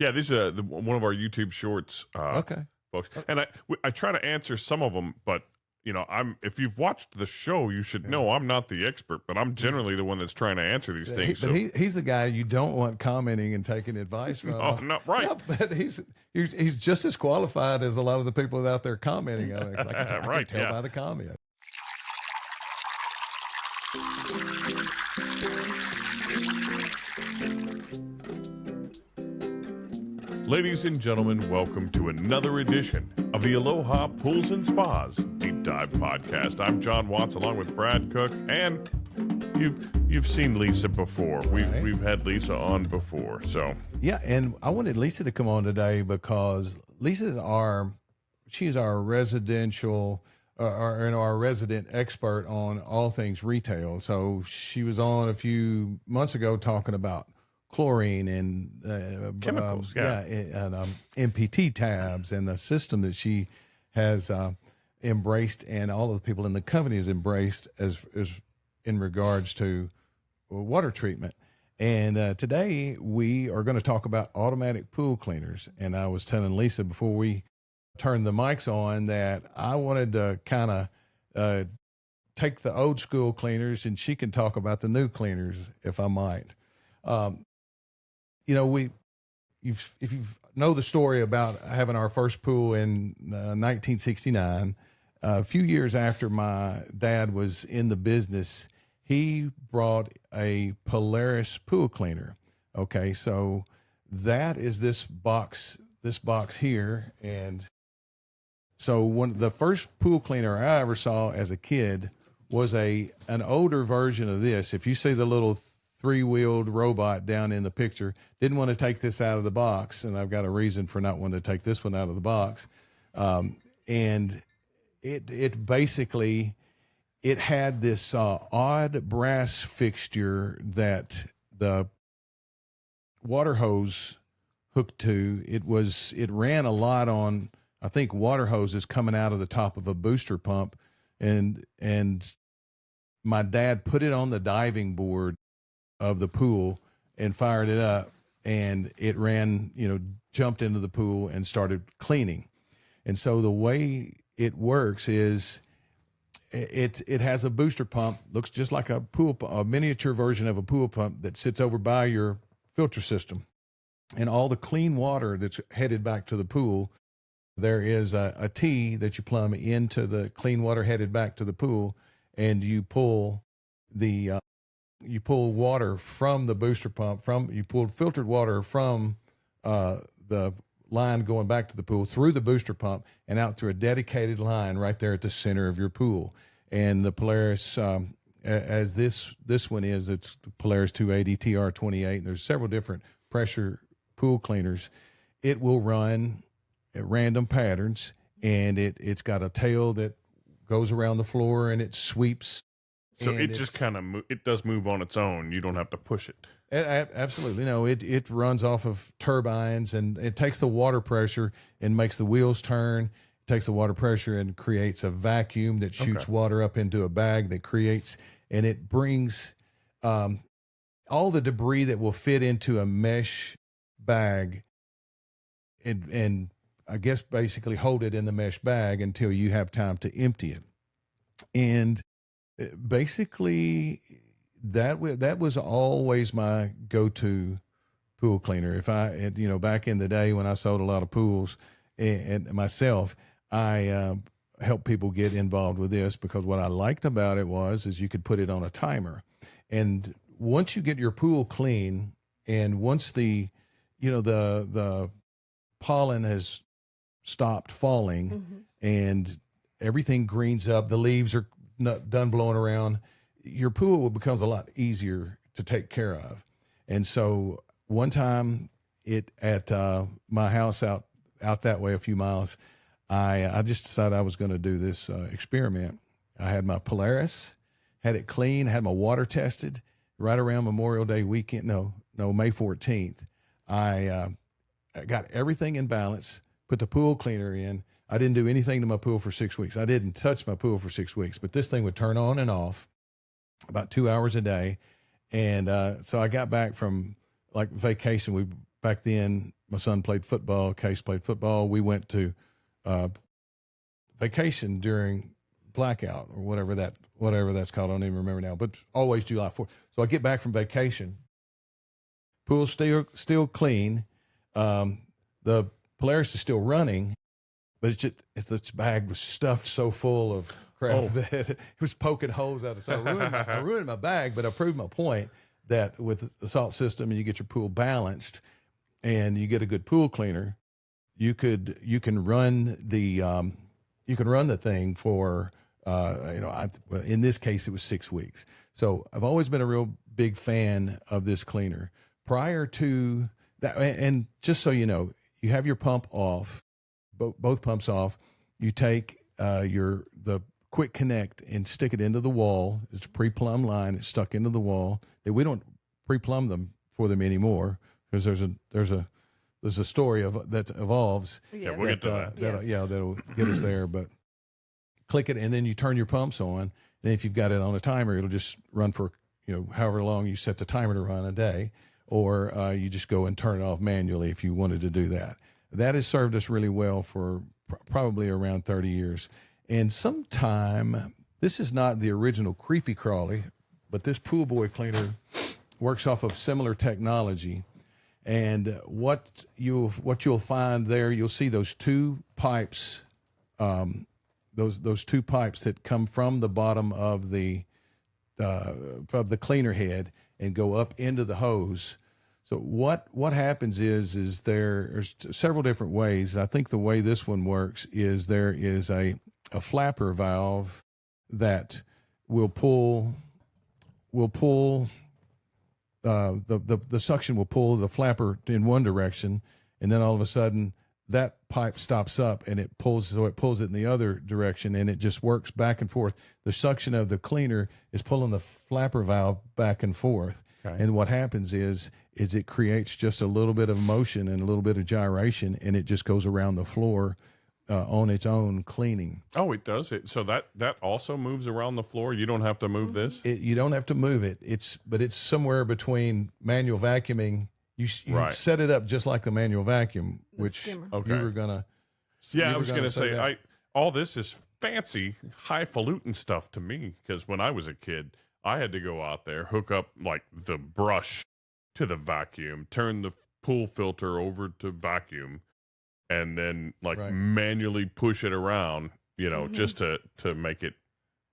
Yeah, these are one of our YouTube shorts, Okay. folks. And I try to answer some of them, but if you've watched the show, you should know I'm not the expert, but I'm generally the one that's trying to answer these things. But he's the guy you don't want commenting and taking advice from. Oh, no, right. No, but he's just as qualified as a lot of the people out there commenting on it. I can tell by the comment. Ladies and gentlemen, welcome to another edition of the Aloha Pools and Spas Deep Dive Podcast. I'm John Watts along with Brad Cook, and you've seen Lisa before. Right. We've had Lisa on before, so yeah. And I wanted Lisa to come on today because she's our residential our resident expert on all things retail. So she was on a few months ago talking about chlorine and chemicals, and MPT tabs and the system that she has embraced, and all of the people in the company has embraced as in regards to water treatment. And today we are going to talk about automatic pool cleaners. And I was telling Lisa before we turned the mics on that I wanted to kind of take the old school cleaners, and she can talk about the new cleaners, if I might. If you know the story about having our first pool in 1969, a few years after my dad was in the business, he brought a Polaris pool cleaner. Okay, so that is this box here, and so the first pool cleaner I ever saw as a kid was an older version of this. If you see the little three-wheeled robot down in the picture, didn't want to take this out of the box, and I've got a reason for not wanting to take this one out of the box. And it basically, it had this odd brass fixture that the water hose hooked to. It ran a lot on, I think, water hoses coming out of the top of a booster pump, and my dad put it on the diving board of the pool and fired it up, and it ran, jumped into the pool and started cleaning. And so the way it works is it has a booster pump, looks just like a miniature version of a pool pump that sits over by your filter system. And all the clean water that's headed back to the pool, there is a T that you plumb into the clean water headed back to the pool, and you pull water from the booster pump, you pull filtered water from the line going back to the pool through the booster pump and out through a dedicated line right there at the center of your pool. And the Polaris, as this one is, it's Polaris 280 TR28. And there's several different pressure pool cleaners. It will run at random patterns, and it's got a tail that goes around the floor and it sweeps. So it just kind of it does move on its own. You don't have to push it. Absolutely. No, it runs off of turbines, and it takes the water pressure and makes the wheels turn. It takes the water pressure and creates a vacuum that shoots water up into a bag that creates, and it brings all the debris that will fit into a mesh bag and I guess basically hold it in the mesh bag until you have time to empty it. And basically that was always my go-to pool cleaner. If I had, back in the day when I sold a lot of pools and myself, I helped people get involved with this because what I liked about it is you could put it on a timer. And once you get your pool clean, and once the pollen has stopped falling and everything greens up, the leaves are not done blowing around, your pool becomes a lot easier to take care of. And so one time at my house out that way a few miles, I just decided I was going to do this experiment. I had my Polaris, had it clean, had my water tested right around Memorial Day weekend. No, May 14th. I got everything in balance, put the pool cleaner in. I didn't do anything to my pool for 6 weeks. I didn't touch my pool for 6 weeks, but this thing would turn on and off about 2 hours a day. And so I got back from like vacation. We back then, my son played football, Case played football. We went to vacation during blackout or whatever that's called. I don't even remember now, but always July 4th. So I get back from vacation. Pool's still clean. The Polaris is still running, but it's just, its bag was stuffed so full of crap that it was poking holes out of it. So I ruined my bag, but I proved my point that with the salt system and you get your pool balanced and you get a good pool cleaner, you can run the thing for in this case it was 6 weeks. So I've always been a real big fan of this cleaner. Prior to that, and just so you know, you have your pump off, both pumps off. You take the quick connect and stick it into the wall. It's a pre-plumb line. It's stuck into the wall. We don't pre-plumb them for them anymore because there's a story that evolves. Yeah, we'll get to that. That'll get us there. But click it, and then you turn your pumps on. And if you've got it on a timer, it'll just run for however long you set the timer to run a day. Or you just go and turn it off manually if you wanted to do that. That has served us really well for probably around 30 years. And sometime, this is not the original Creepy Crawly, but this Pool Boy cleaner works off of similar technology. And what you'll find there, you'll see those two pipes, those two pipes that come from the bottom of the cleaner head and go up into the hose. So what happens is there's several different ways. I think the way this one works is there is a flapper valve that will pull the suction will pull the flapper in one direction, and then all of a sudden that pipe stops up and it pulls it in the other direction, and it just works back and forth. The suction of the cleaner is pulling the flapper valve back and forth. Okay. And what happens is it creates just a little bit of motion and a little bit of gyration, and it just goes around the floor on its own cleaning. Oh, it does it. So that also moves around the floor. You don't have to move this. You don't have to move it. It's somewhere between manual vacuuming. You right. Set it up just like the manual vacuum, which you were gonna. Yeah, I was gonna say all this is fancy, highfalutin stuff to me, because when I was a kid, I had to go out there, hook up like the brush to the vacuum, turn the pool filter over to vacuum, and then manually push it around, just to make it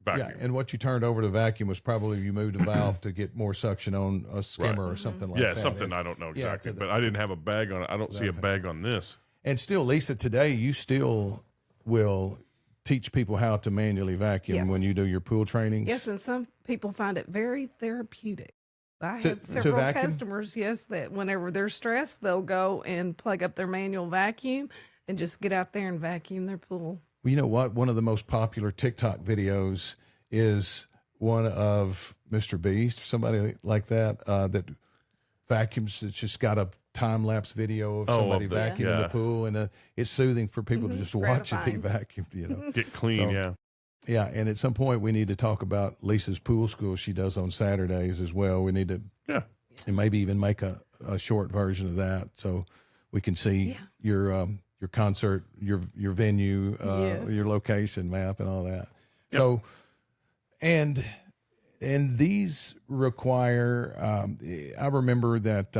vacuum. Yeah, and what you turned over to vacuum was probably you moved a valve to get more suction on a skimmer or something like that. Yeah, something I don't know exactly, but I didn't have a bag on it. I don't see a bag on this. And still, Lisa, today you still will teach people how to manually vacuum when you do your pool trainings. Yes, and some people find it very therapeutic. I have several customers, that whenever they're stressed, they'll go and plug up their manual vacuum and just get out there and vacuum their pool. Well, you know what? One of the most popular TikTok videos is one of Mr. Beast, somebody like that, that vacuums. It's just got a time-lapse video of somebody vacuuming the pool, and it's soothing for people to just watch it be vacuumed, Get clean, Yeah, and at some point we need to talk about Lisa's pool school she does on Saturdays as well. We need to and maybe even make a short version of that so we can see your concert, your venue, your location map and all that. Yep. So, and these require, I remember that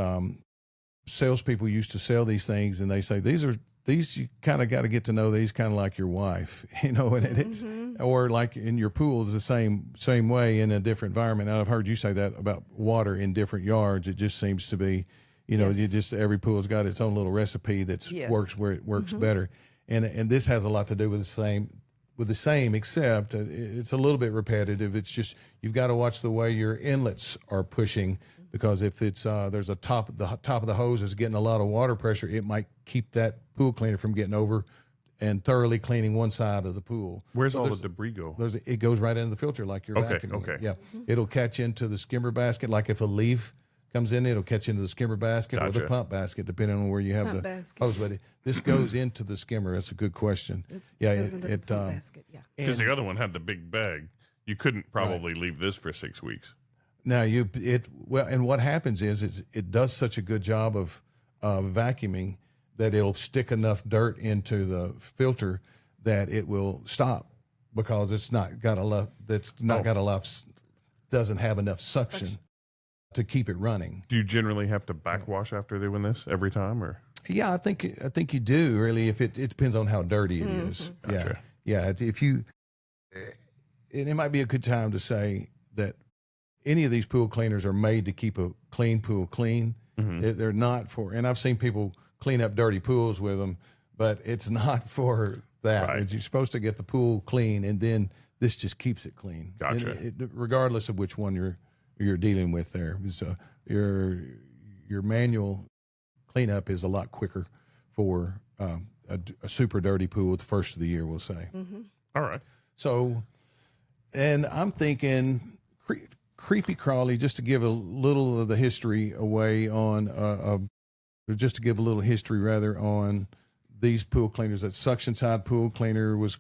salespeople used to sell these things and they say, these you kind of got to get to know these kind of like your wife, and it's, or like in your pool is the same way in a different environment. And I've heard you say that about water in different yards. It just seems to be, every pool's got its own little recipe that works where it works better. And this has a lot to do with the same, except it's a little bit repetitive. It's just, you've got to watch the way your inlets are pushing, because if it's there's the top of the hose is getting a lot of water pressure, it might keep that pool cleaner from getting over and thoroughly cleaning one side of the pool. Where's all the debris go? It goes right into the filter like you're vacuuming. Okay. Yeah, it'll catch into the skimmer basket. Like if a leaf comes in, it'll catch into the skimmer basket or the pump basket, depending on where you have the hose. But this goes into the skimmer. That's a good question. Because the other one had the big bag. You couldn't probably leave this for 6 weeks. Now and what happens is it does such a good job of vacuuming that it'll stick enough dirt into the filter that it will stop because it's not got enough. Doesn't have enough suction to keep it running. Do you generally have to backwash after doing this every time, or? Yeah, I think you do really. If it depends on how dirty it is. Gotcha. Yeah. If you, it might be a good time to say that any of these pool cleaners are made to keep a clean pool clean. They're not for, and I've seen people clean up dirty pools with them, but it's not for that. Right. You're supposed to get the pool clean, and then this just keeps it clean. Gotcha. Regardless of which one you're dealing with there. So your manual cleanup is a lot quicker for a super dirty pool the first of the year, we'll say. All right. So, and I'm thinking creepy crawly, just to give a little of the history away on, just to give a little history rather on these pool cleaners. That suction side pool cleaner was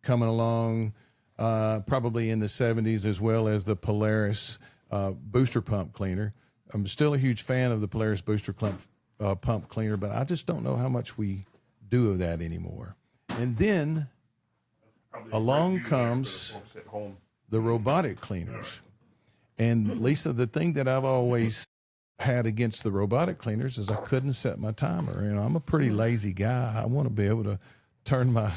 coming along probably in the 70s, as well as the Polaris booster pump cleaner. I'm still a huge fan of the Polaris booster pump cleaner, but I just don't know how much we do of that anymore. And then along comes the robotic cleaners. And Lisa, the thing that I've always had against the robotic cleaners is I couldn't set my timer. You know, I'm a pretty lazy guy. I want to be able to turn my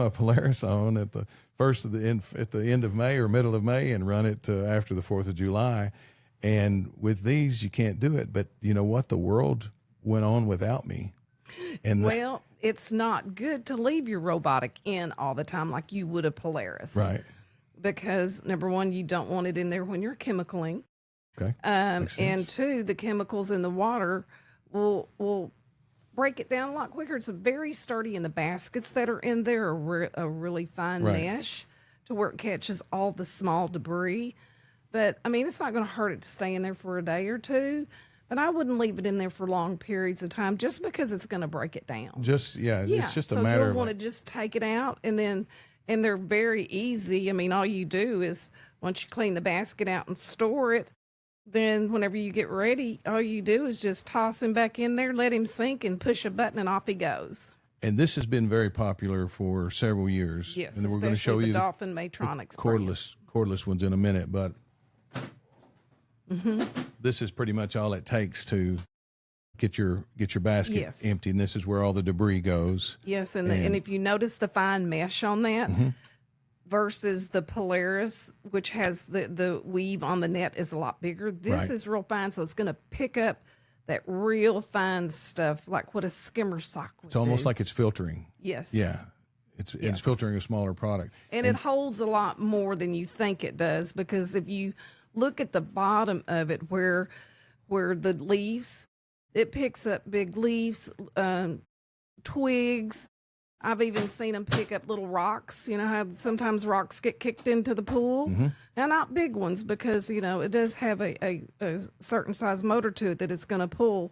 Polaris on at the end of May or middle of May and run it after the 4th of July. And with these, you can't do it. But you know what? The world went on without me. And it's not good to leave your robotic in all the time like you would a Polaris. Right. Because number one, you don't want it in there when you're chemicaling. Okay. And two, the chemicals in the water will break it down a lot quicker. It's very sturdy, and the baskets that are in there are a really fine mesh to where it catches all the small debris. But I mean, it's not going to hurt it to stay in there for a day or two. But I wouldn't leave it in there for long periods of time just because it's going to break it down. It's just a matter you'll of want to just take it out, and they're very easy. I mean, all you do is once you clean the basket out and store it, then whenever you get ready, all you do is just toss him back in there, let him sink, and push a button, and off he goes. And this has been very popular for several years. Yes, and we're going to show you the Dolphin Matronics cordless ones in a minute, but this is pretty much all it takes to get your basket empty, and this is where all the debris goes. Yes, and if you notice the fine mesh on that versus the Polaris, which has the weave on the net is a lot bigger. This is real fine, so it's going to pick up that real fine stuff like what a skimmer sock would It's almost like it's filtering. Yes. Yeah. It's filtering a smaller product. And it holds a lot more than you think it does, because if you look at the bottom of it where the leaves, it picks up big leaves, twigs. I've even seen them pick up little rocks. You know how sometimes rocks get kicked into the pool? Now, not big ones, because, you know, it does have a certain size motor to it that it's going to pull,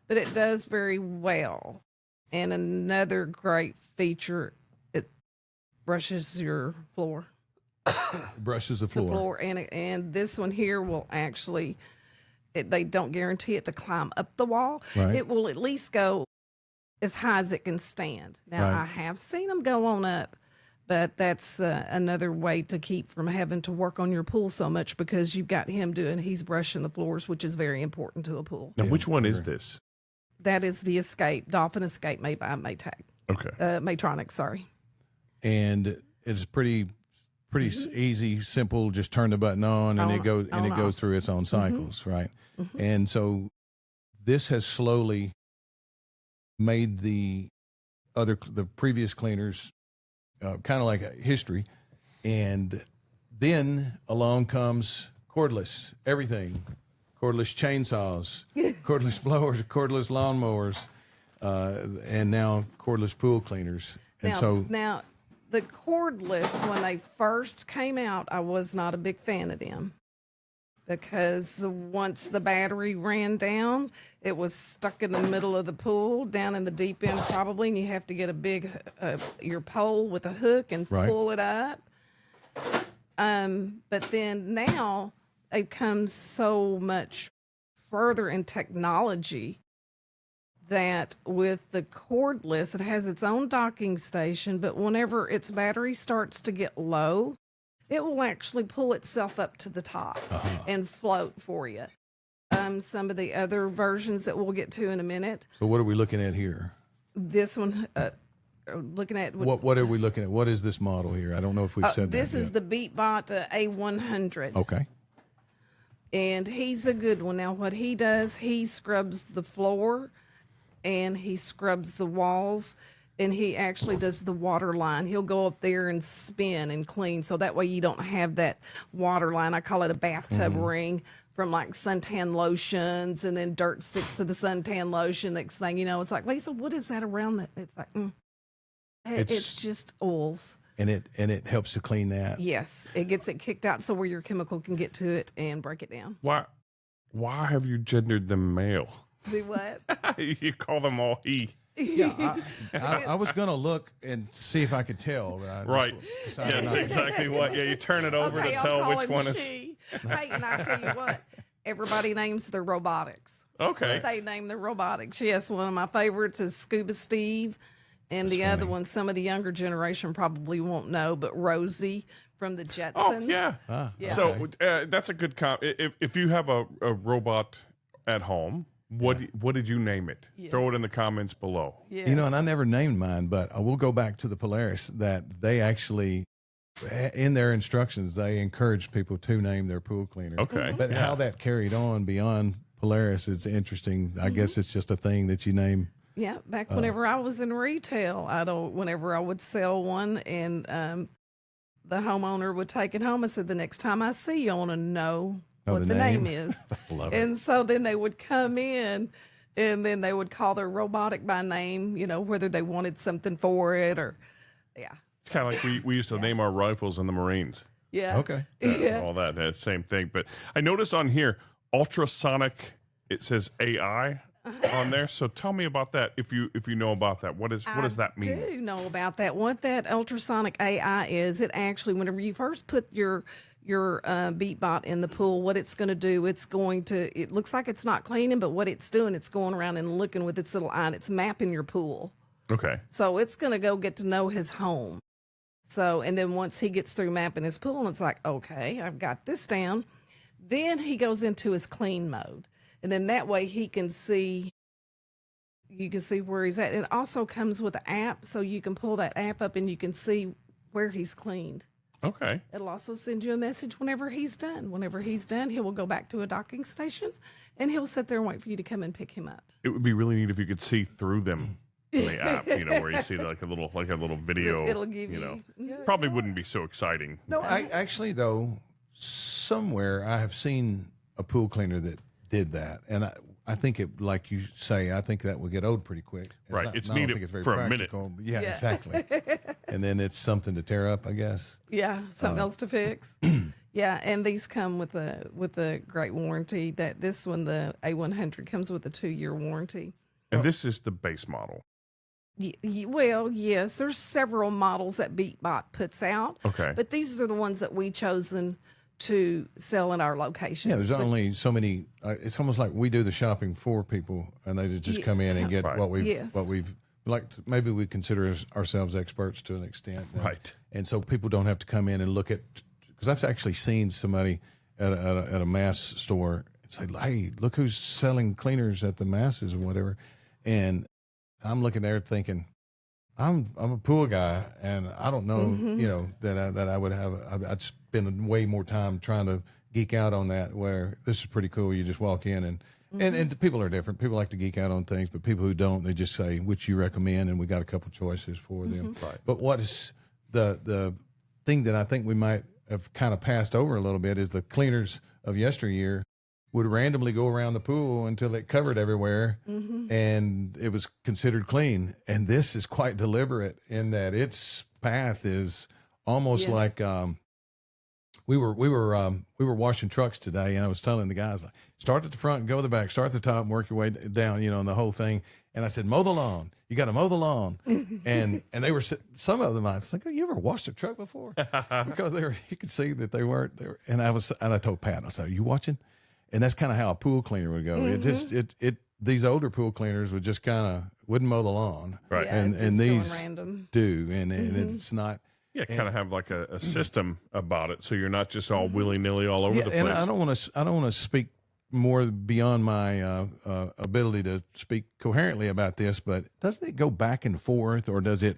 but it does very well. And another great feature, it brushes your floor. Brushes the floor. And this one here will actually, they don't guarantee it to climb up the wall. Right. It will at least go as high as it can stand. Now, I have seen them go on up, but that's another way to keep from having to work on your pool so much, because you've got him he's brushing the floors, which is very important to a pool. Now, which one is this? That is the Dolphin Escape made by Maytag. Okay. Matronics, sorry. And it's pretty easy, simple. Just turn the button on, and it goes through its own cycles, right? And so this has slowly made the previous cleaners kind of like a history. And then along comes cordless everything, cordless chainsaws, cordless blowers, cordless lawnmowers, and now cordless pool cleaners. And now the cordless, when they first came out, I was not a big fan of them, because once the battery ran down, it was stuck in the middle of the pool, down in the deep end probably, and you have to get a big your pole with a hook and pull it up. But then now they've come so much further in technology that with the cordless, it has its own docking station, but whenever its battery starts to get low, it will actually pull itself up to the top and float for you. Some of the other versions that we'll get to in a minute. So what are we looking at here? This one, looking at What are we looking at? What is this model here? I don't know if we've said this that is yet. the Beatbot A100. Okay. And he's a good one. Now, what he does, he scrubs the floor and he scrubs the walls, and he actually does the water line. He'll go up there and spin and clean, so that way you don't have that water line. I call it a bathtub ring from like suntan lotions, and then dirt sticks to the suntan lotion. Next thing you know, it's like, Lisa, what is that around that? It's like, it's just oils. And it helps to clean that. Yes, it gets it kicked out so where your chemical can get to it and break it down. Why have you gendered them male? Do what? You call them all he. Yeah, I was going to look and see if I could tell. But I Right. decided Yes, not to. exactly what. Yeah, you turn it over Okay, to I'll tell call which him one is. she. Hey, and I tell you what, everybody names their robotics. Okay. They name their robotics. Yes, one of my favorites is Scuba Steve. And the other one, some of the younger generation probably won't know, but Rosie from the Jetsons. Oh, yeah. Yeah. So that's a good if you have a robot at home, what did you name it? Yes. Throw it in the comments below. Yes. You know, and I never named mine, but I will go back to the Polaris that they actually, in their instructions, they encourage people to name their pool cleaner. Okay. But how that carried on beyond Polaris is interesting. I guess it's just a thing that you name. Yeah, back whenever I was in retail, whenever I would sell one and the homeowner would take it home, I said, the next time I see you, I want to know what the name is. Love And so then they would come in and then they would call their robotic by name, you know, whether they wanted something for it or, yeah. It's kind of like we used to name our rifles in the Marines. Yeah. Okay. Yeah. All that same thing. But I noticed on here, ultrasonic, it says AI on there. So tell me about that. If you know about that, what does that mean? I do know about that. What that ultrasonic AI is, it actually, whenever you first put your Beatbot in the pool, what it's going to do, it looks like it's not cleaning, but what it's doing, it's going around and looking with its little eye, and it's mapping your pool. Okay. So it's going to go get to know his home. So, and then once he gets through mapping his pool, it's like, okay, I've got this down. Then he goes into his clean mode. And then that way you can see where he's at. It also comes with an app, so you can pull that app up and you can see where he's cleaned. Okay. It'll also send you a message whenever he's done. Whenever he's done, he will go back to a docking station and he'll sit there and wait for you to come and pick him up. It would be really neat if you could see through them in the app, you know, where you see like a little video. It'll give you know. Probably wouldn't be so exciting. No, I actually, though, somewhere I have seen a pool cleaner that did that. And I think it, like you say, I think that will get old pretty quick. Right. Not, It's I don't needed think it's very for a minute. practical, but yeah, Yeah. exactly. And then it's something to tear up, I guess. Yeah, something else to fix. Yeah, and these come with a great warranty. That this one, the A100, comes with a 2-year warranty. And this is the base model. Well, yes, there's several models that Beatbot puts out. Okay. But these are the ones that we chosen to sell in our locations. Yeah, there's only so many. It's almost like we do the shopping for people, and they just come in and get Right. what we've Yes. maybe we consider ourselves experts to an extent, Right. And so people don't have to come in and look at, because I've actually seen somebody at a mass store and say, "Hey, look who's selling cleaners at the masses or whatever," and I'm looking there thinking, I'm a pool guy, and I don't know, you know, that I would have. I'd spend way more time trying to geek out on that. Where this is pretty cool. You just walk in and people are different. People like to geek out on things, but people who don't, they just say which you recommend, and we got a couple choices for them. Right. But what is the thing that I think we might have kind of passed over a little bit is the cleaners of yesteryear would randomly go around the pool until it covered everywhere and it was considered clean. And this is quite deliberate in that its path is almost like we were washing trucks today, and I was telling the guys, like, start at the front and go to the back, start at the top and work your way down, you know, and the whole thing. And I said, mow the lawn. You got to mow the lawn. and they were, some of them, I was thinking, you ever washed a truck before? Because you could see that they weren't there. And I told Pat, I said, are you watching? And that's kind of how a pool cleaner would go. It these older pool cleaners would just wouldn't mow the lawn, right? Yeah, and just these random. do, and it's not. Yeah, kind of have like a system about it, so you're not just all willy nilly all over the place. And I don't want to speak more beyond my ability to speak coherently about this, but doesn't it go back and forth, or does it?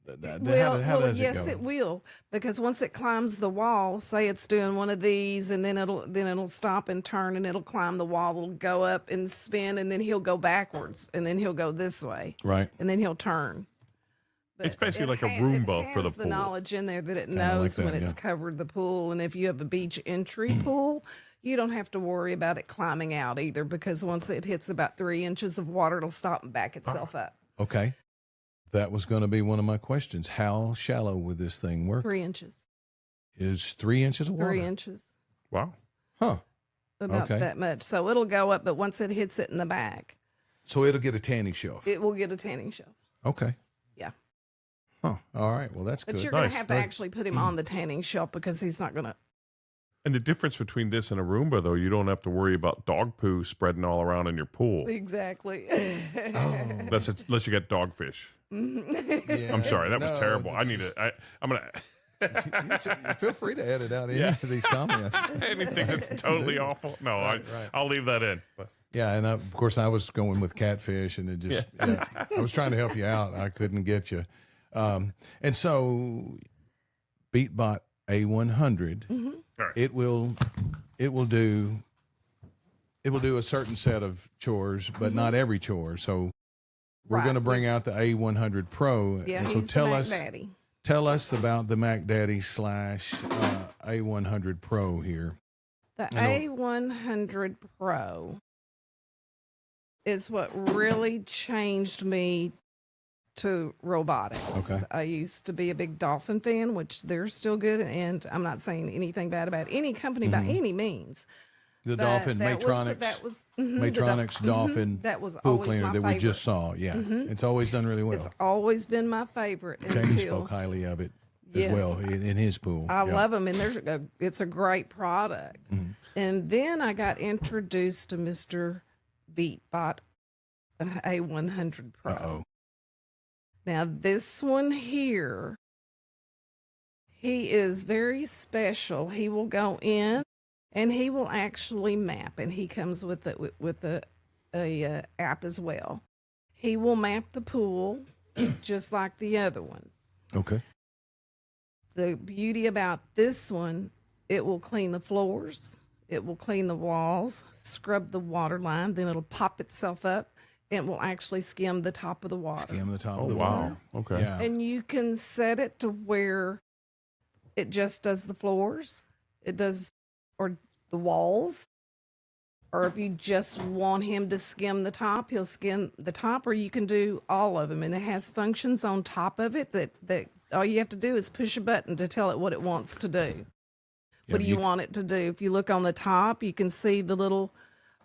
How does yes, it go? it will, because once it climbs the wall, say it's doing one of these, and then it'll stop and turn, and it'll climb the wall. It'll go up and spin, and then he'll go backwards, and then he'll go this way, Right, and then he'll turn. But it's basically like a Roomba for the pool. The knowledge in there that it Kinda knows like that, when it's covered the pool, and if you have a beach entry pool, you don't have to worry about it climbing out either, because once it hits about 3 inches of water, it'll stop and back itself up. okay. That was going to be one of my questions. How shallow would this thing work? 3 inches. Is 3 inches of water? 3 inches. Wow. Huh. About that much. So it'll go up, but once it hits it in the back, So it'll get a tanning shelf. it will get a tanning shelf. Okay. Yeah. Huh. All right. Well, that's But good. you're going Nice. to have to actually put him on the tanning shelf, because he's not going to. And the difference between this and a Roomba, though, you don't have to worry about dog poo spreading all around in your pool. Exactly. That's unless you get dogfish. Yeah. I'm sorry, that was No, terrible. I it's need to. I'm gonna Feel free to edit out any Yeah. of these comments. anything that's totally awful. No, Right. I'll leave that in. But Yeah, and of course I was going with catfish, and it just I was trying to help you out. I couldn't get you, and so Beatbot A100, right. it will do a certain set of chores, but not every chore. So we're Right. going to bring out the A100 Pro. Yeah, and so he's tell the Mac us Daddy. tell us about the Mac Daddy / A100 Pro here. The I A100 Pro is what really changed me to robotics. Okay. I used to be a big Dolphin fan, which they're still good, and I'm not saying anything bad about any company by any means. The But Dolphin that Matronics. was the Matronics Dolphin that was pool always cleaner my that we just favorite. saw. Yeah, it's always done really well. It's always been my favorite. Jamie until spoke highly of it as Yes. well in his pool. I Yeah. love them, and it's a great product. Mm-hmm. And then I got introduced to Mr. Beatbot A100 Pro. Uh-oh. Now, this one here, he is very special. He will go in and he will actually map, and he comes with a app as well. He will map the pool just like the other one. Okay. The beauty about this one, it will clean the floors, it will clean the walls, scrub the water line, then it'll pop itself up, and it will actually skim the top of the water. Skim the top Oh of the wow. water. Okay. Yeah. And you can set it to where it just does the floors, it does, or the walls. Or if you just want him to skim the top, he'll skim the top, or you can do all of them. And it has functions on top of it that all you have to do is push a button to tell it what it wants to do. What do you want it to do? If you look on the top, you can see the little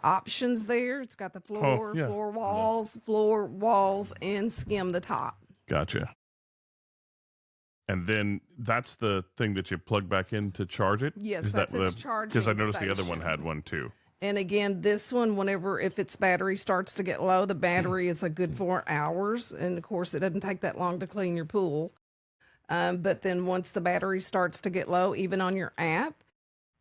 options there. It's got the floor, yeah. floor walls, and skim the top. Gotcha. And then that's the thing that you plug back in to charge it? Yes, Is that's that its charging because I noticed the other station. one had one too. And again, this one, if its battery starts to get low, the battery is a good 4 hours. And of course, it doesn't take that long to clean your pool. But then once the battery starts to get low, even on your app,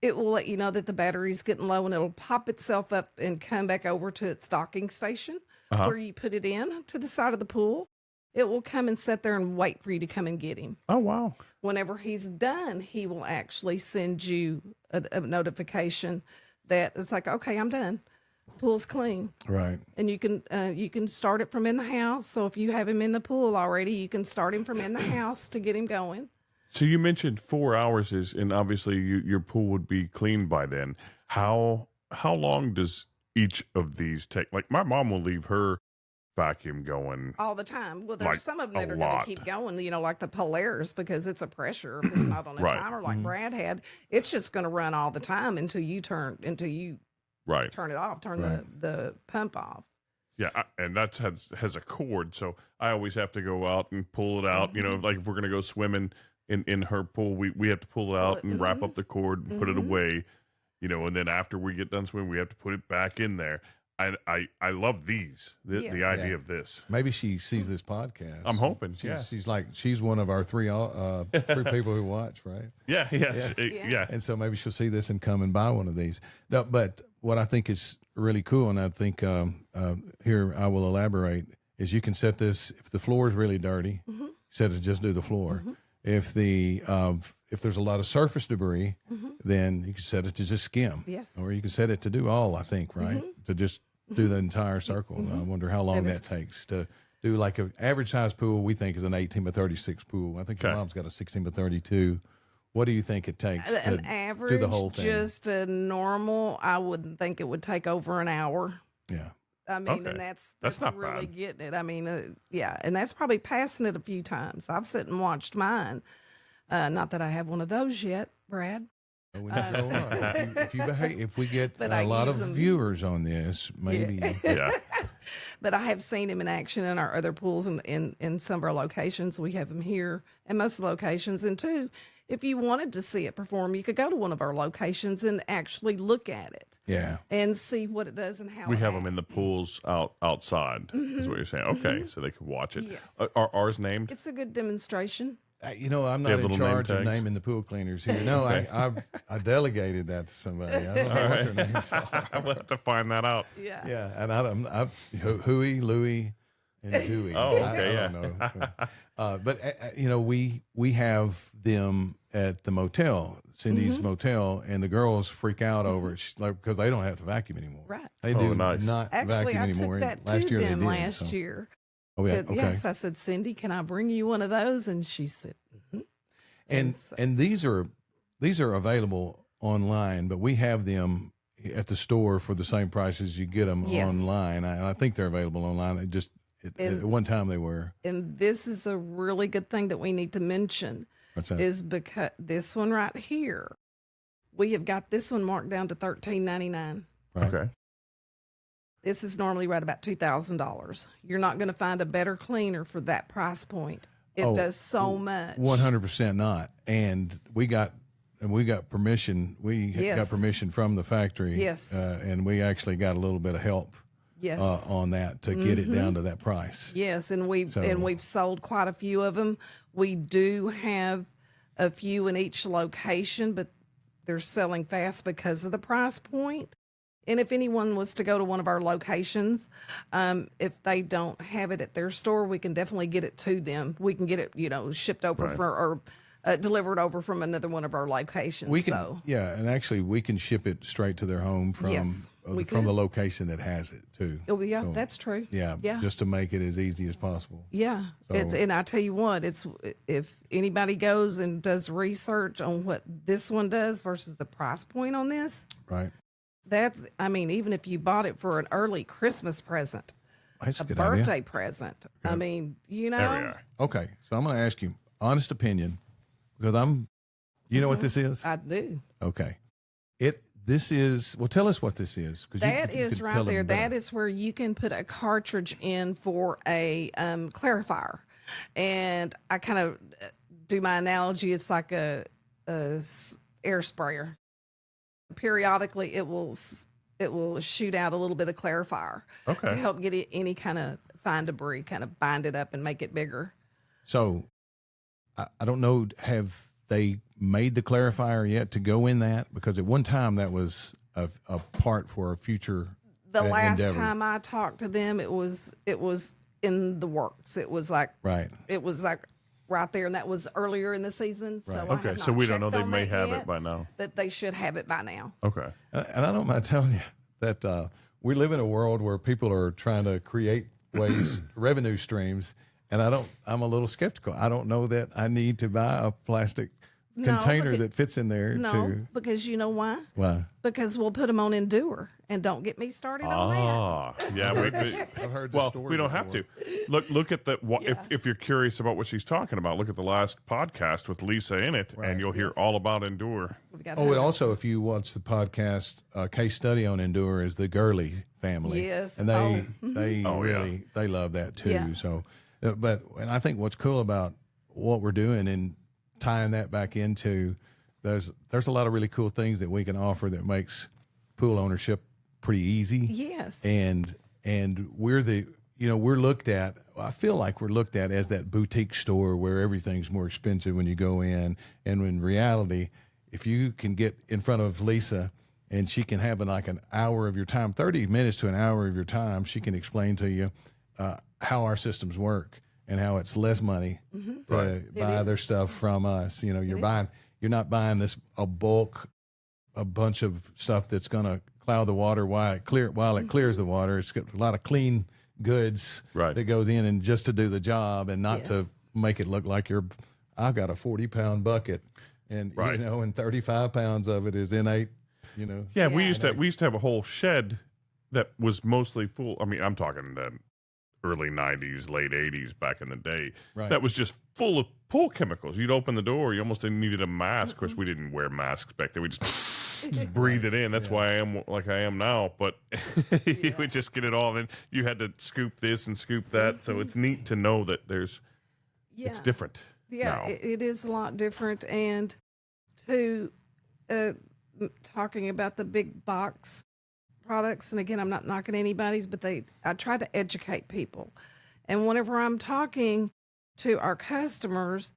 it will let you know that the battery's getting low, and it'll pop itself up and come back over to its docking station where you put it in to the side of the pool. It will come and sit there and wait for you to come and get him. Oh wow. Whenever he's done, he will actually send you a notification that it's like, okay, I'm done. Pool's clean. Right. And you can start it from in the house. So if you have him in the pool already, you can start him from in the house to get him going. So you mentioned 4 hours and obviously your pool would be clean by then. How long does each of these take? Like my mom will leave her vacuum going. All the time. Well, there's Like, some of them a that are going lot. to keep going, like the Polaris, because it's a pressure. If it's not on a Right. timer like Brad had, it's just going to run all the time until you turn Right. it off, turn Right. the pump off. Yeah, and that has a cord, so I always have to go out and pull it out. You know, like if we're gonna go swimming in her pool, we have to pull it out and wrap up the cord and put it away. You know, and then after we get done swimming, we have to put it back in there. I love these. The Yes. idea of this. Maybe she sees this podcast. I'm hoping. She's one of our three people who watch, right? Yeah. Yes. Yeah. And so maybe she'll see this and come and buy one of these. No, but what I think is really cool, and I think here I will elaborate, is you can set this, if the floor is really dirty, set it to just do the floor. If there's a lot of surface debris, then you can set it to just skim. Yes. Or you can set it to do all, I think, right? To just do the entire circle. I wonder how long that takes to do. Like an average size pool, we think is an 18 by 36 pool. I think your mom's got a 16 by 32. What do you think it takes to average, do the whole thing? Just a normal, I wouldn't think it would take over an hour. Yeah. I mean, and that's not really bad. getting it. I mean, and that's probably passing it a few times. I've sat and watched mine. Not that I have one of those yet, Brad. We need to go on. If you behave, if we get But a I lot of use 'em. viewers on this, maybe. Yeah. But I have seen him in action in our other pools and in some of our locations. We have him here and most of the locations. And two, if you wanted to see it perform, you could go to one of our locations and actually look at it. Yeah. And see what it does and how We it have them in the acts. pools outside, is what you're saying. Okay, so they can watch it. Yes. Are ours named? It's a good demonstration. I'm They not have in little name charge of tags? naming the pool cleaners here. No, I delegated that to somebody. I don't know what their names are. I'll have to find that out. Yeah. Yeah, and I Huey, Louie, and Dewey. Oh, okay, I don't know. But we have them at the motel, Cindy's motel, and the girls freak out over it because they don't have to vacuum anymore. Right. They Oh, do nice. not Actually, vacuum I anymore. took that Last to year they them did. last so. year. Oh yeah, But okay. yes, I said, Cindy, can I bring you one of those? And she said, And so- these are available online, but we have them at the store for the same price as you get them Yes. online. I think they're available online. At one time they were. and this is a really good thing that we need to mention What's that? is because this one right here, we have got this one marked down to $13.99. Right. Okay. This is normally right about $2,000. You're not going to find a better cleaner for that price point. It Oh, does so much. 100% not. And we got permission. We Yes. got permission from the factory. Yes. And we actually got a little bit of help Yes. on that to get it down to that price. Yes, and we've So- sold quite a few of them. We do have a few in each location, but they're selling fast because of the price point. And if anyone was to go to one of our locations, if they don't have it at their store, we can definitely get it to them. We can get it, shipped over or delivered over from another one of our locations. We can, so and actually we can ship it straight to their home from Yes, we from could. the location that has it too. oh, yeah, So, that's true. yeah, yeah. just to make it as easy as possible. Yeah, So- and I tell you what, it's if anybody goes and does research on what this one does versus the price point on this, Right. even if you bought it for an early Christmas present, That's a a good birthday idea. present, There we are. Okay, so I'm going to ask you honest opinion because you know what this is? I do. Okay. This is, well, tell us what this is. 'Cause That you is could right tell them there. better. That is where you can put a cartridge in for a clarifier, and I kind of do my analogy. It's like a air sprayer. Periodically, it will shoot out a little bit of clarifier to Okay. help get it, any kind of fine debris, kind of bind it up and make it bigger. So I don't know, have they made the clarifier yet to go in that? Because at one time that was a part for a future The last endeavor. time I talked to them, it was in the works. It was like Right. right there, and that was earlier in the season. So Right. I Okay, have so not we don't know. checked They on may that have yet, it by now. but they should have it by now. Okay. And I don't mind telling you that we live in a world where people are trying to create ways, revenue streams, and I'm a little skeptical. I don't know that I need to buy a plastic No, container because- that fits in there No, because you know why? Why? Because we'll put them on Endure, and don't get me started on that. Yeah. I've heard the Well, story we don't have to look at the. If you're curious about what she's talking about, look at the last podcast with Lisa in it, and you'll hear all about Endure. We've got to Oh, have and it. also, if you watch the podcast, case study on Endure is the Gurley family. Yes. and they Oh, yeah. really they love that too. Yeah. So, and I think what's cool about what we're doing and tying that back into there's a lot of really cool things that we can offer that makes pool ownership pretty easy. Yes. And we're we're looked at, I feel like we're looked at as that boutique store where everything's more expensive when you go in. And in reality, if you can get in front of Lisa and she can have like an hour of your time, 30 minutes to an hour of your time, she can explain to you how our systems work and how it's less money to buy their stuff from us. You know, you're not buying a bunch of stuff that's going to cloud the water while it clears the water. It's got a lot of clean goods that goes in and just to do the job and not to make it look like I've got a 40-pound bucket and and 35 pounds of it is innate. Yeah, we used to have a whole shed that was mostly full. I mean, I'm talking the early 90s, late 80s back in the day. Right. That was just full of pool chemicals. You'd open the door, you almost needed a mask. Of course, we didn't wear masks back then. We just breathe it in. That's why I am like I am now. But you would just get it all. And you had to scoop this and scoop that. So it's neat to know that it's different. Yeah, now. It is a lot different. And to talking about the big box products, and again, I'm not knocking anybody's, but I try to educate people. And whenever I'm talking to our customers,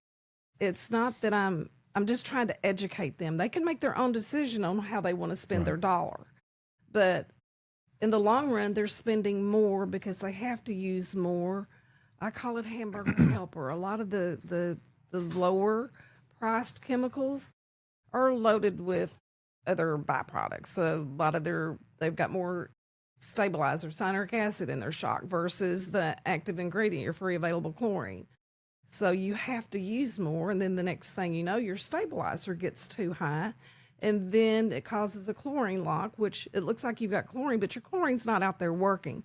it's not that I'm just trying to educate them. They can make their own decision on how they want to spend their dollar. But in the long run, they're spending more because they have to use more. I call it hamburger helper. A lot of the lower priced chemicals are loaded with other byproducts. A lot of they've got more stabilizer, cyanuric acid in their shock versus the active ingredient, your free available chlorine. So you have to use more, and then the next thing you know, your stabilizer gets too high, and then it causes a chlorine lock, which it looks like you've got chlorine, but your chlorine's not out there working.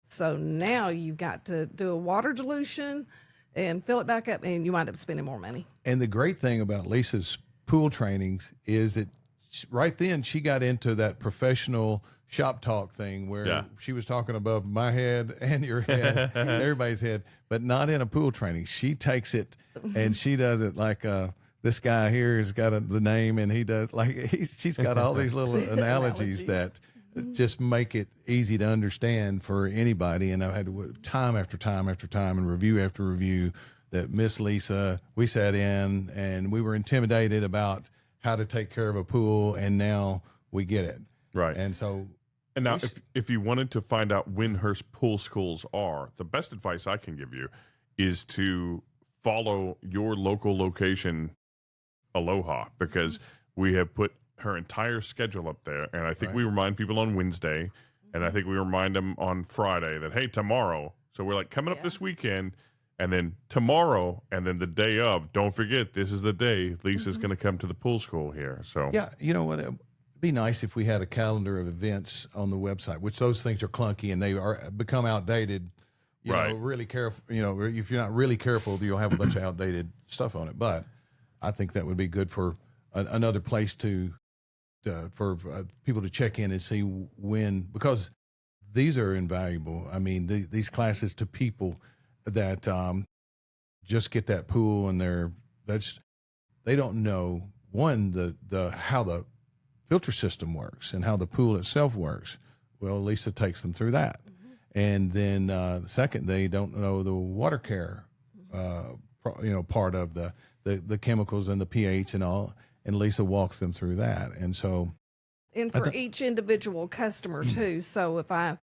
So now you've got to do a water dilution and fill it back up, and you wind up spending more money. And the great thing about Lisa's pool trainings is that right then she got into that professional shop talk thing where she was talking above my head and your head, everybody's head, but not in a pool training. She takes it and she does it like this guy here has got the name, and he does she's got all these little analogies that just make it easy to understand for anybody. And I've had to time after time after time and review after review that Miss Lisa, we sat in and we were intimidated about how to take care of a pool, and now we get it. Right. And so, and now if you wanted to find out when her pool schools are, the best advice I can give you is to follow your local location, Aloha, because we have put her entire schedule up there. And I think we remind people on Wednesday, and I think we remind them on Friday that, hey, tomorrow. So we're like, coming up this weekend, and then tomorrow, and then the day of, don't forget, this is the day Lisa's going to come to the pool school here. So yeah, you know what? It'd be nice if we had a calendar of events on the website, which those things are clunky and they become outdated. You know, really careful. You know, if you're not really careful, you'll have a bunch of outdated stuff on it. But I think that would be good for another place for people to check in and see when, because these are invaluable. I mean, these classes to people that just get that pool and they don't know how the filter system works and how the pool itself works. Well, Lisa takes them through that. And then second, they don't know the water care part of the chemicals and the pH and all, and Lisa walks them through that. And so for each individual customer too. So if I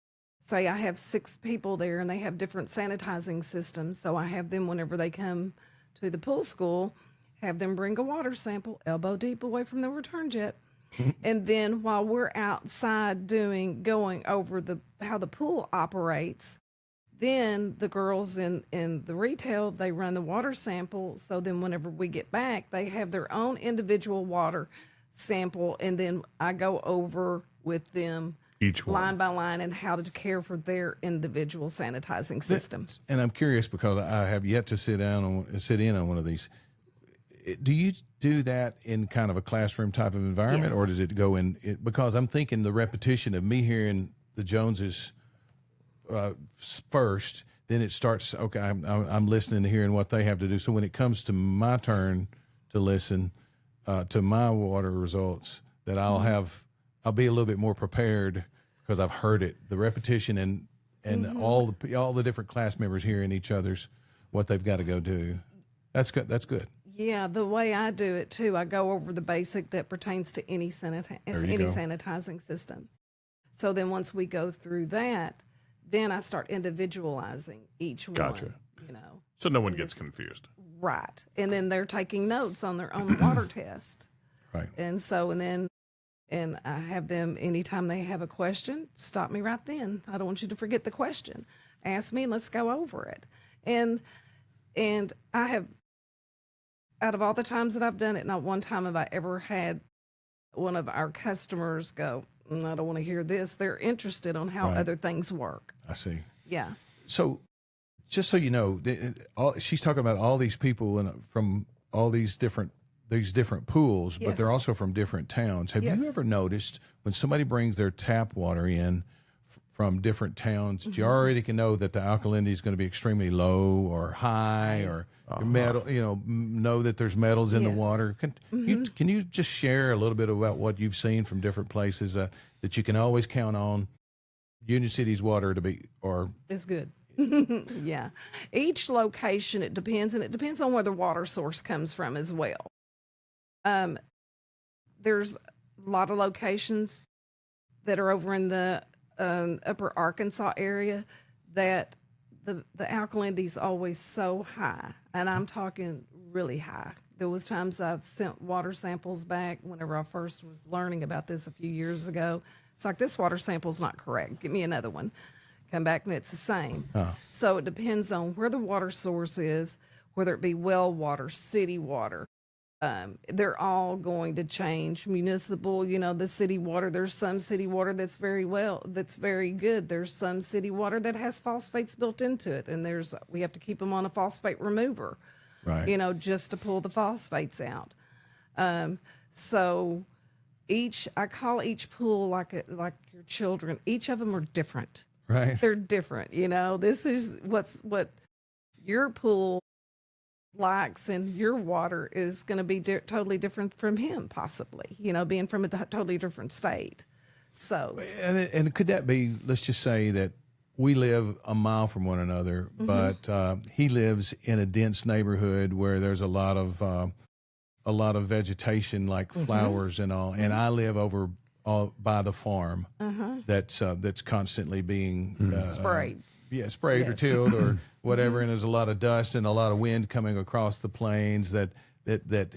say I have 6 people there and they have different sanitizing systems, so I have them, whenever they come to the pool school, have them bring a water sample elbow deep away from the return jet. And then while we're outside going over how the pool operates, then the girls in the retail, they run the water sample. So then whenever we get back, they have their own individual water sample, and then I go over with them each one, line by line, and how to care for their individual sanitizing system. And I'm curious, because I have yet to sit in on one of these. Do you do that in kind of a classroom type of environment, or does it go in? Because I'm thinking the repetition of me hearing the Joneses first, then it starts. Okay, I'm listening to hearing what they have to do. So when it comes to my turn to listen to my water results, that I'll be a little bit more prepared because I've heard it, the repetition and all the different class members hearing each other's what they've got to go do. That's good. That's good. Yeah, the way I do it too, I go over the basic that pertains to any sanitizing system. So then once we go through that, then I start individualizing each Gotcha. one. You know, So no one gets confused. right? And then they're taking notes on their own water test. Right. And I have them, anytime they have a question, stop me right then. I don't want you to forget the question. Ask me and let's go over it. And I have, out of all the times that I've done it, not one time have I ever had one of our customers go, I don't want to hear this. They're interested on how other things work. I see. Yeah. So just so you know, she's talking about all these people from all these different pools, but they're also from different towns. Have you ever noticed when somebody brings their tap water in from different towns, you already can know that the alkalinity is going to be extremely low or high or metal, know that there's metals in the water. Can you just share a little bit about what you've seen from different places that you can always count on Union City's water to be, or it's good. Yeah. Each location, it depends, and it depends on where the water source comes from as well. There's a lot of locations that are over in the upper Arkansas area that the alkalinity is always so high, and I'm talking really high. There was times I've sent water samples back whenever I first was learning about this a few years ago. It's like, this water sample's not correct. Give me another one. Come back and it's the same. So it depends on where the water source is, whether it be well water, city water. They're all going to change. Municipal, the city water, there's some city water that's very good. There's some city water that has phosphates built into it, and we have to keep them on a phosphate remover, right? Just to pull the phosphates out. So I call each pool like your children. Each of them are different. Right. They're different. This is what your pool likes, and your water is going to be totally different from him, possibly, being from a totally different state. So, and could that be, let's just say that we live a mile from one another, but he lives in a dense neighborhood where there's a lot of vegetation, like flowers and all, and I live over by the farm that's constantly being sprayed. Sprayed or tilled or whatever, and there's a lot of dust and a lot of wind coming across the plains that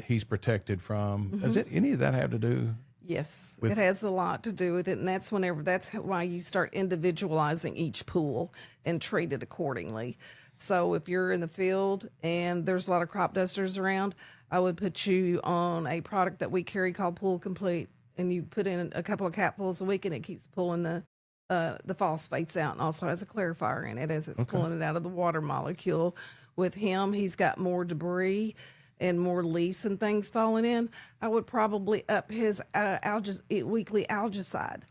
he's protected from. Does any of that have to do? Yes, it has a lot to do with it, and that's why you start individualizing each pool and treat it accordingly. So if you're in the field and there's a lot of crop dusters around, I would put you on a product that we carry called Pool Complete, and you put in a couple of capfuls a week, and it keeps pulling the phosphates out, and also has a clarifier in it as it's pulling it out of the water molecule. With him, he's got more debris and more leaves and things falling in. I would probably up his weekly algicide,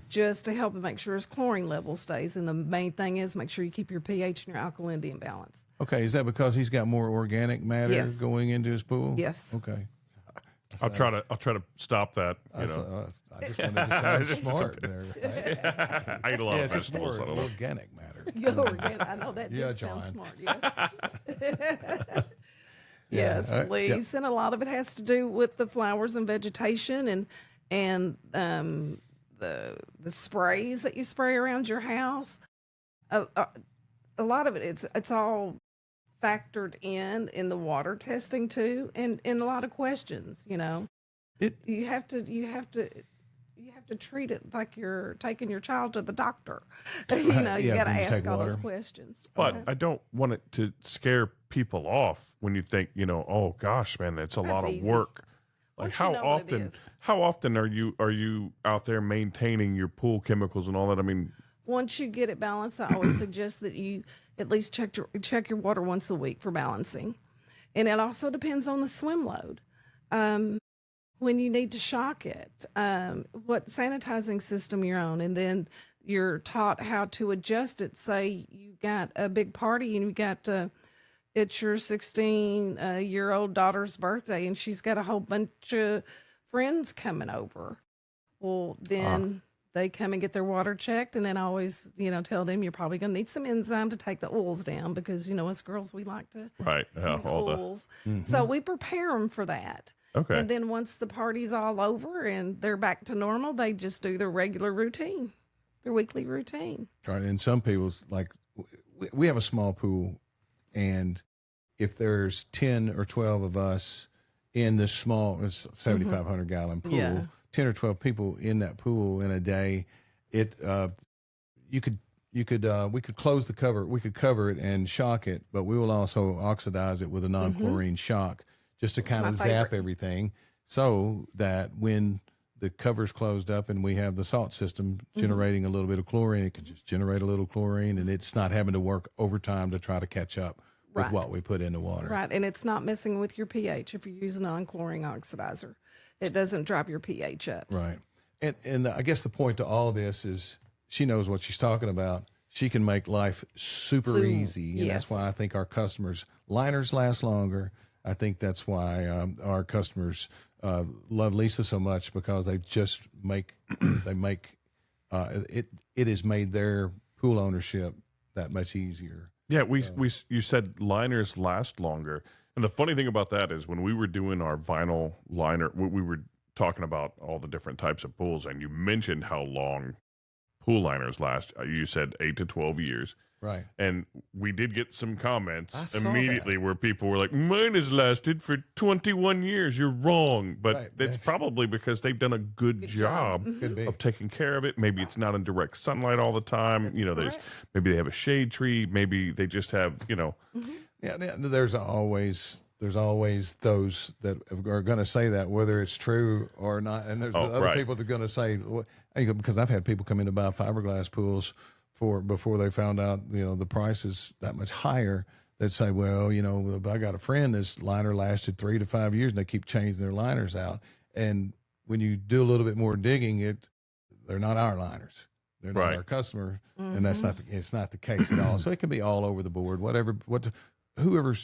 just to help him make sure his chlorine level stays. And the main thing is make sure you keep your pH and your alkalinity in balance. Okay, is that because he's got more organic matter going into his pool? Yes. Okay. I'll try to stop that. I just wanted to sound smart there. I eat a lot of it's more vegetables. organic matter. I know that Yeah, did sound John. smart. Yes. Yes, leaves, and a lot of it has to do with the flowers and vegetation, and the sprays that you spray around your house. A lot of it, it's all factored in the water testing too, and in a lot of questions. You have to treat it like you're taking your child to the doctor. You got to ask all those questions. But I don't want it to scare people off when you think, oh gosh, man, it's a lot of work. Like how often are you out there maintaining your pool chemicals and all that? I mean, once you get it balanced, I always suggest that you at least check your water once a week for balancing. And it also depends on the swim load. When you need to shock it, what sanitizing system you're on, and then you're taught how to adjust it. Say you got a big party and you got it's your 16-year-old daughter's birthday, and she's got a whole bunch of friends coming over. Well, then they come and get their water checked, and then I always, tell them you're probably going to need some enzyme to take the oils down because, us girls, we like to use oils. So we prepare them for that. Okay. And then once the party's all over and they're back to normal, they just do their regular routine, their weekly routine. Right. And some people's, like, we have a small pool, and if there's 10 or 12 of us in this small 7,500 gallon pool, 10 or 12 people in that pool in a day, we could close the cover, we could cover it and shock it, but we will also oxidize it with a non-chlorine shock just to kind of zap everything, so that when the cover's closed up and we have the salt system generating a little bit of chlorine, it can just generate a little chlorine, and it's not having to work overtime to try to catch up with what we put in the water. Right, and it's not messing with your pH if you use a non-chlorine oxidizer. It doesn't drive your pH up. Right. And I guess the point to all this is she knows what she's talking about. She can make life super easy, and that's why I think our customers' liners last longer. I think that's why our customers love Lisa so much, because they just make it has made their pool ownership that much easier. Yeah, you said liners last longer. And the funny thing about that is when we were doing our vinyl liner, we were talking about all the different types of pools, and you mentioned how long pool liners last. You said 8 to 12 years. Right. And we did get some comments immediately where people were like, mine has lasted for 21 years. You're wrong. But it's probably because they've done a good job of taking care of it. Maybe it's not in direct sunlight all the time. Maybe they have a shade tree. Maybe they just have, Yeah, there's always those that are going to say that, whether it's true or not. And there's other people that are going to say, because I've had people come in to buy fiberglass pools before they found out, the price is that much higher. They'd say, well, I got a friend, this liner lasted 3 to 5 years, and they keep changing their liners out. And when you do a little bit more digging, they're not our liners. They're not our customer, and it's not the case at all. So it can be all over the board. Whoever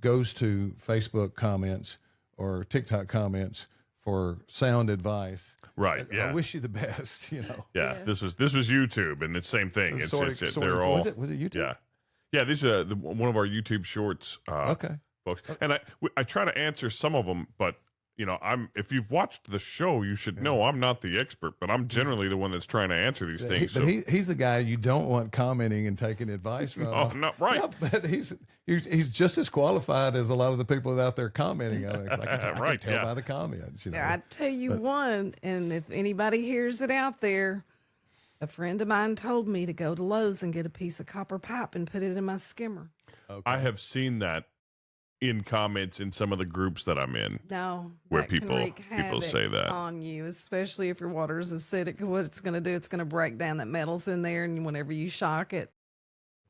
goes to Facebook comments or TikTok comments for sound advice. Right. I wish you the best. Yeah. Yes. This was YouTube, and it's same thing. They're all. Was it YouTube? Yeah. These are one of our YouTube shorts. Okay. Folks, and I try to answer some of them, but if you've watched the show, you should know I'm not the expert, but I'm generally the one that's trying to answer these things. But he's the guy you don't want commenting and taking advice from. Oh, not right. No, but he's just as qualified as a lot of the people out there commenting on it. I can tell by the comments. I tell you one, and if anybody hears it out there, a friend of mine told me to go to Lowe's and get a piece of copper pipe and put it in my skimmer. Okay. I have seen that in comments in some of the groups that I'm in. No, where people say that on you, especially if your water is acidic. What it's going to do, it's going to break down that metals in there, and whenever you shock it,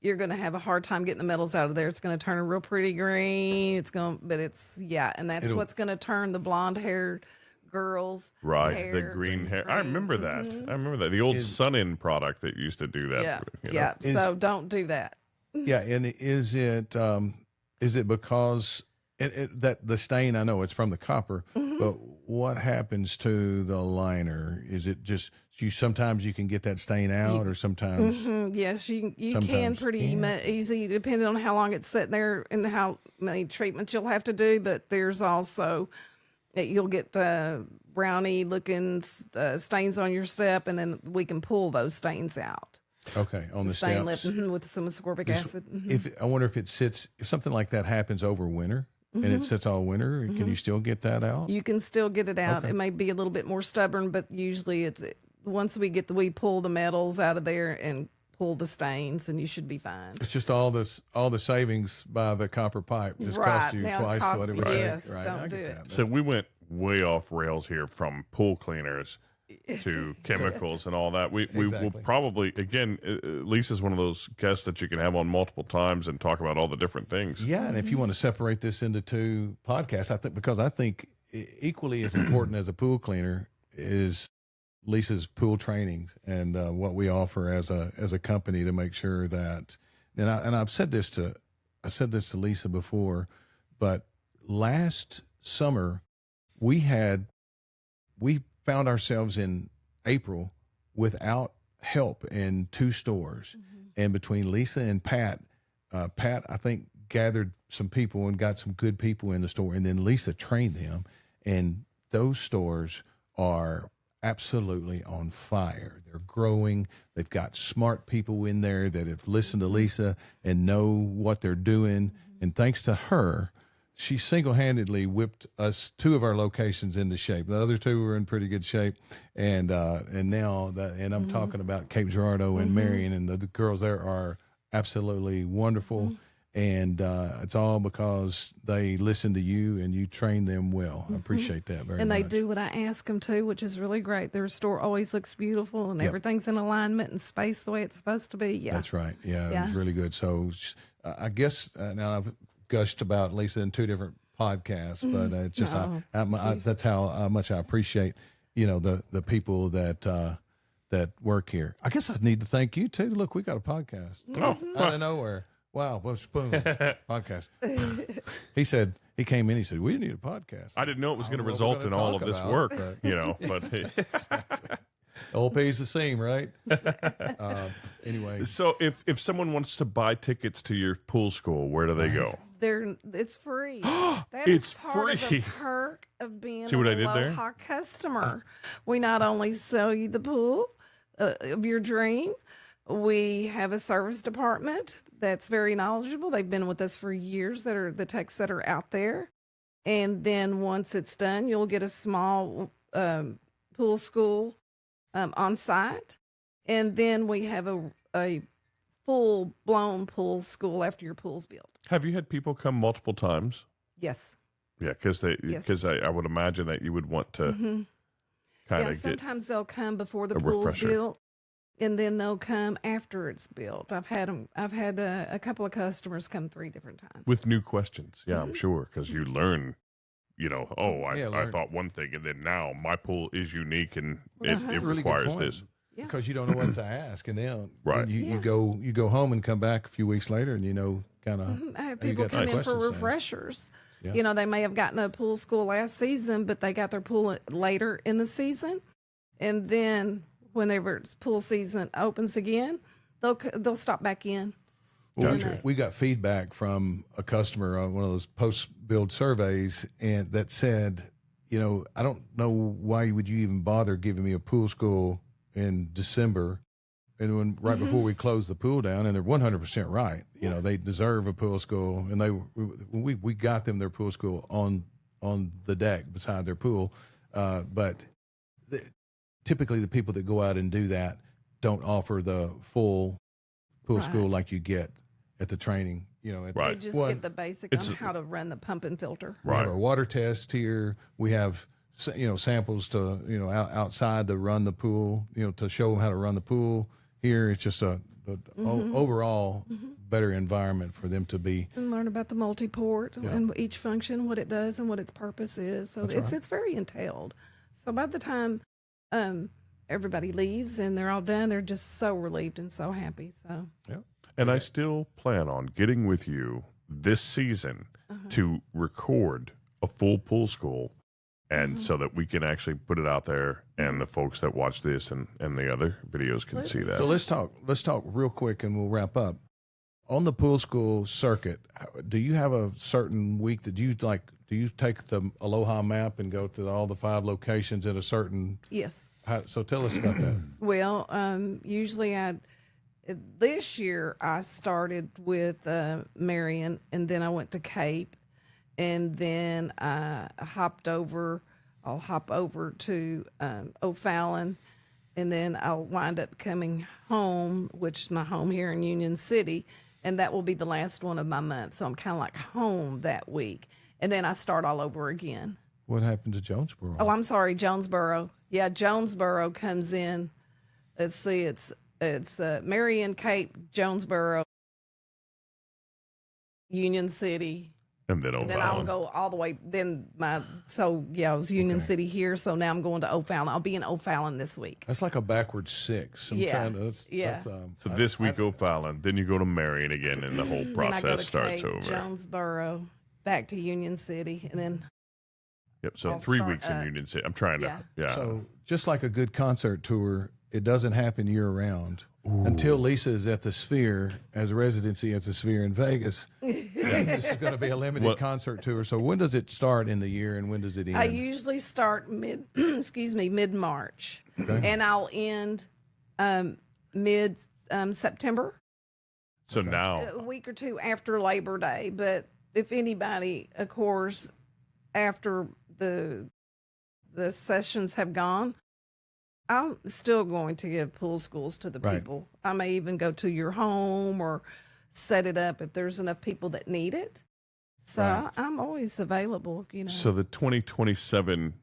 you're going to have a hard time getting the metals out of there. It's going to turn a real pretty green. And that's what's going to turn the blonde-haired girls' hair. The green hair. I remember that. The old Sun-In product that used to do that. So don't do that. Yeah, and is it because that the stain? I know it's from the copper, but what happens to the liner? Is it just sometimes you can get that stain out, or sometimes? Yes, you can pretty easy, depending on how long it's sitting there and how many treatments you'll have to do. But there's also that you'll get brownie looking stains on your step, and then we can pull those stains out. Okay, on the stain steps lip with some ascorbic acid. I wonder if if something like that happens over winter and it sits all winter, can you still get that out? You can still get it out. Okay. It may be a little bit more stubborn, but usually once we pull the metals out of there and pull the stains, and you should be fine. It's just all the savings by the copper pipe just cost you twice what it would take. Yes, don't do it. So we went way off rails here from pool cleaners to chemicals and all that. We will probably, again, Lisa's one of those guests that you can have on multiple times and talk about all the different things. Yeah, and if you want to separate this into 2 podcasts, I think equally as important as a pool cleaner is Lisa's pool trainings and what we offer as a company to make sure that, and I've said this to Lisa before, but last summer we found ourselves in April without help in 2 stores. And between Lisa and Pat, Pat, I think, gathered some people and got some good people in the store. And then Lisa trained them. And those stores are absolutely on fire. They're growing. They've got smart people in there that have listened to Lisa and know what they're doing. And thanks to her, she single-handedly whipped us 2 of our locations into shape. The other 2 were in pretty good shape, and now I'm talking about Cape Girardeau and Marion, and the girls there are absolutely wonderful. And it's all because they listen to you and you train them well. I appreciate that very much. And they do what I ask them to, which is really great. Their store always looks beautiful and everything's in alignment and spaced the way it's supposed to be. Yeah, that's right. Yeah, it was really good. So I guess now I've gushed about Lisa in 2 different podcasts, but it's just that's how much I appreciate the people that work here. I guess I need to thank you too. Look, we got a podcast out of nowhere. Wow, well, boom, podcast. He came in, he said, we need a podcast. I didn't know it was going to result in all of this work, but old pays the same, right? Anyway. So if someone wants to buy tickets to your pool school, where do they go? It's free. That is part of the perk of being See what I an did there? Aloha customer. We not only sell you the pool of your dream, we have a service department that's very knowledgeable. They've been with us for years, that are the techs that are out there. And then once it's done, you'll get a small pool school on site. And then we have a full-blown pool school after your pool's built. Have you had people come multiple times? Yes. Yeah, because I would imagine that you would want to kind of get sometimes they'll come before the pool's built, and then they'll come after it's built. I've had a couple of customers come 3 different times with new questions. Yeah, I'm sure, because you learn. I thought one thing, and then now my pool is unique, and it really requires this. Yeah. Because you don't know what to ask, and then right. you go home and come back a few weeks later, and kind of. I have people come in for refreshers. Yeah. They may have gotten a pool school last season, but they got their pool later in the season, and then whenever it's pool season opens again, they'll stop back in. Well, we got feedback from a customer on one of those post-build surveys, and that said, I don't know why would you even bother giving me a pool school in December, and right before we closed the pool down, and they're 100% right. They deserve a pool school, and we got them their pool school on the deck beside their pool, but typically the people that go out and do that don't offer the full pool school like you get at the training. They just get the basic on how to run the pump and filter. Right. We have our water test here. We have samples to outside to run the pool. To show them how to run the pool. Here it's just a overall better environment for them to be and learn about the multi-port and each function, what it does and what its purpose is. So it's very entailed. So by the time everybody leaves and they're all done, they're just so relieved and so happy. So and I still plan on getting with you this season to record a full pool school, and so that we can actually put it out there, and the folks that watch this and the other videos can see that. So let's talk real quick, and we'll wrap up. On the pool school circuit, do you have a certain week that you like? Do you take the Aloha map and go to all the 5 locations at a certain? Yes. So tell us about that. Well, usually this year I started with Marion, and then I went to Cape, and then I'll hop over to O'Fallon, and then I'll wind up coming home, which is my home here in Union City, and that will be the last one of my month. So I'm kind of like home that week, and then I start all over again. What happened to Jonesboro? Oh, I'm sorry, Jonesboro. Yeah, Jonesboro comes in. Let's see, it's Marion, Cape, Jonesboro, Union City. And then O'Fallon. Then I'll go all the way. I was Union City here, so now I'm going to O'Fallon. I'll be in O'Fallon this week. That's like a backwards 6. So this week O'Fallon, then you go to Marion again, and the whole process starts over. Jonesboro, back to Union City, and then. Yep. So 3 weeks in Union City. I'm trying to. Yeah. So just like a good concert tour, It doesn't happen year round until Lisa is at the Sphere as a residency at the Sphere in Vegas. This is going to be a limited concert tour. So when does it start in the year and when does it end? I usually start mid-March, and I'll end mid-September. So now A week or two after Labor Day. But if anybody, of course, after the sessions have gone, I'm still going to give pool schools to the people. I may even go to your home or set it up if there's enough people that need it. So I'm always available, So the 2027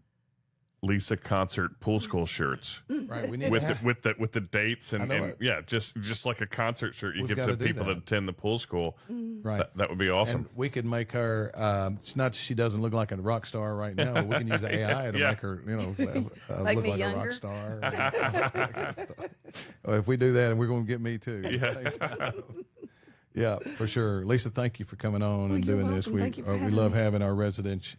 Lisa concert pool school shirts, right? We need with the dates and just like a concert shirt you give to people that attend the pool school. Right, that would be awesome. And we could make her. It's not she doesn't look like a rock star right now. But we can use AI to make her, look like younger. a rock star. Well, if we do that, and we're going to get me too. Yeah, for sure. Lisa, thank you for coming on and doing this. We love having our resident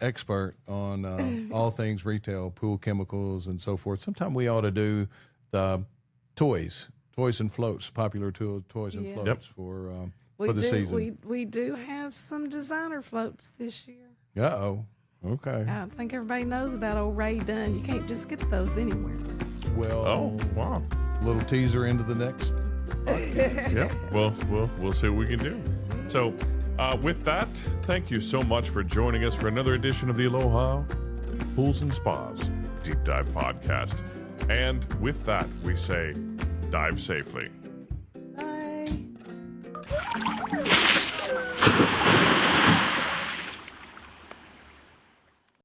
expert on all things retail, pool chemicals, and so forth. Sometime we ought to do the toys and floats, popular toys and floats for the season. We do have some designer floats this year. Uh-oh. Okay. I think everybody knows about old Ray Dunn. You can't just get those anywhere. Well, wow. Little teaser into the next. Well, we'll see what we can do. So, with that, thank you so much for joining us for another edition of the Aloha Pools and Spas Deep Dive Podcast. And with that, we say, dive safely.